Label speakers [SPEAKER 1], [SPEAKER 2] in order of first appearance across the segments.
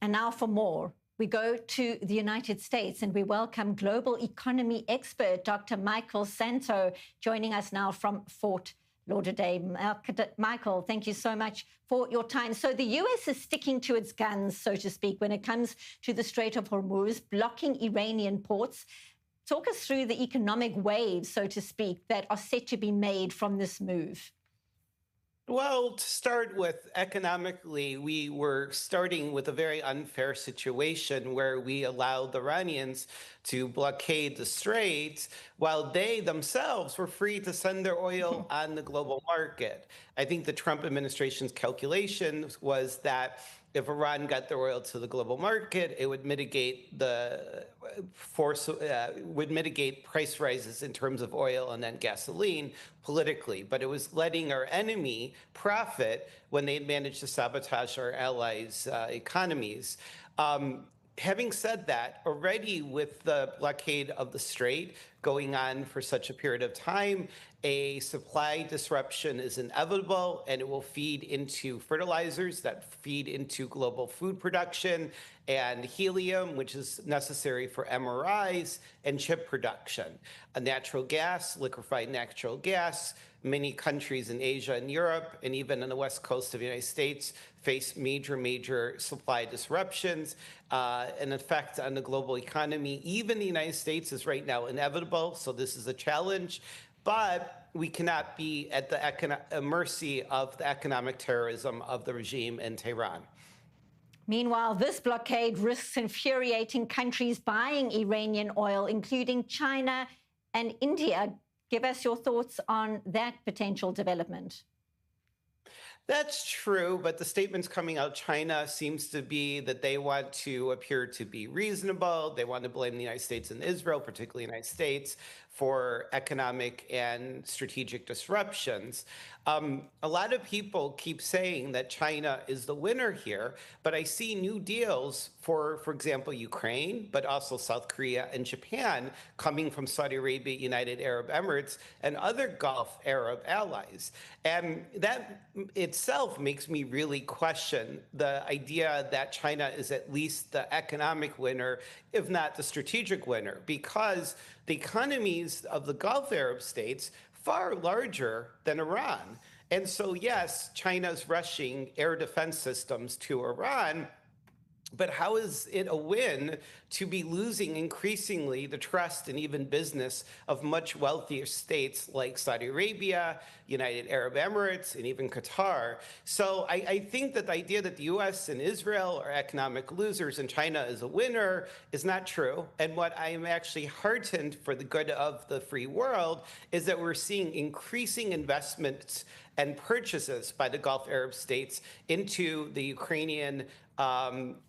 [SPEAKER 1] And now for more. We go to the United States and we welcome global economy expert Dr. Michael Szanto joining us now from Fort Lauderdale. Michael, thank you so much for your time. So the U.S. is sticking to its guns, so to speak, when it comes to the Strait of Hormuz, blocking Iranian ports. Talk us through the economic waves, so to speak, that are set to be made from this move.
[SPEAKER 2] Well, to start with, economically, we were starting with a very unfair situation where we allowed the Iranians to blockade the straits while they themselves were free to send their oil on the global market. I think the Trump administration's calculation was that if Iran got their oil to the global market, it would mitigate mitigate price rises in terms of oil and then gasoline politically. But it was letting our enemy profit when they managed to sabotage our allies' economies. Having said that, already with the blockade of the strait going on for such a period of time, a supply disruption is inevitable, and it will feed into fertilizers that feed into global food production and helium, which is necessary for MRIs and chip production. Natural gas, liquefied natural gas. Many countries in Asia and Europe, and even on the west coast of the United States, face major supply disruptions. An effect on the global economy. Even the United States is right now inevitable, so this is a challenge. But we cannot be at the mercy of the economic terrorism of the regime in Tehran.
[SPEAKER 1] Meanwhile, this blockade risks infuriating countries buying Iranian oil, including China and India. Give us your thoughts on that potential development.
[SPEAKER 2] That's true, but the statements coming out of China seems to be that they want to appear to be reasonable. They want to blame the United States and Israel, particularly the United States, for economic and strategic disruptions. A lot of people keep saying that China is the winner here, but I see new deals for example, Ukraine, but also South Korea and Japan coming from Saudi Arabia, United Arab Emirates, and other Gulf Arab allies. And that itself makes me really question the idea that China is at least the economic winner, if not the strategic winner, because the economies of the Gulf Arab states far larger than Iran. And so, yes, China's rushing air defense systems to Iran, but how is it a win to be losing increasingly the trust and even business of much wealthier states like Saudi Arabia, United Arab Emirates, and even Qatar? So I think that the idea that the U.S. and Israel are economic losers and China is a winner is not true. And what I am actually heartened for the good of the free world is that we're seeing increasing investments and purchases by the Gulf Arab states into the Ukrainian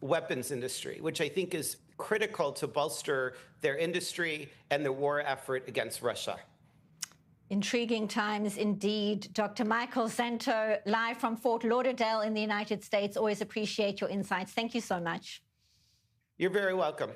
[SPEAKER 2] weapons industry, which I think is critical to bolster their industry and their war effort against Russia.
[SPEAKER 1] Intriguing times indeed. Dr. Michael Szanto, live from Fort Lauderdale in the United States. Always appreciate your insights. Thank you so much.
[SPEAKER 2] You're very welcome.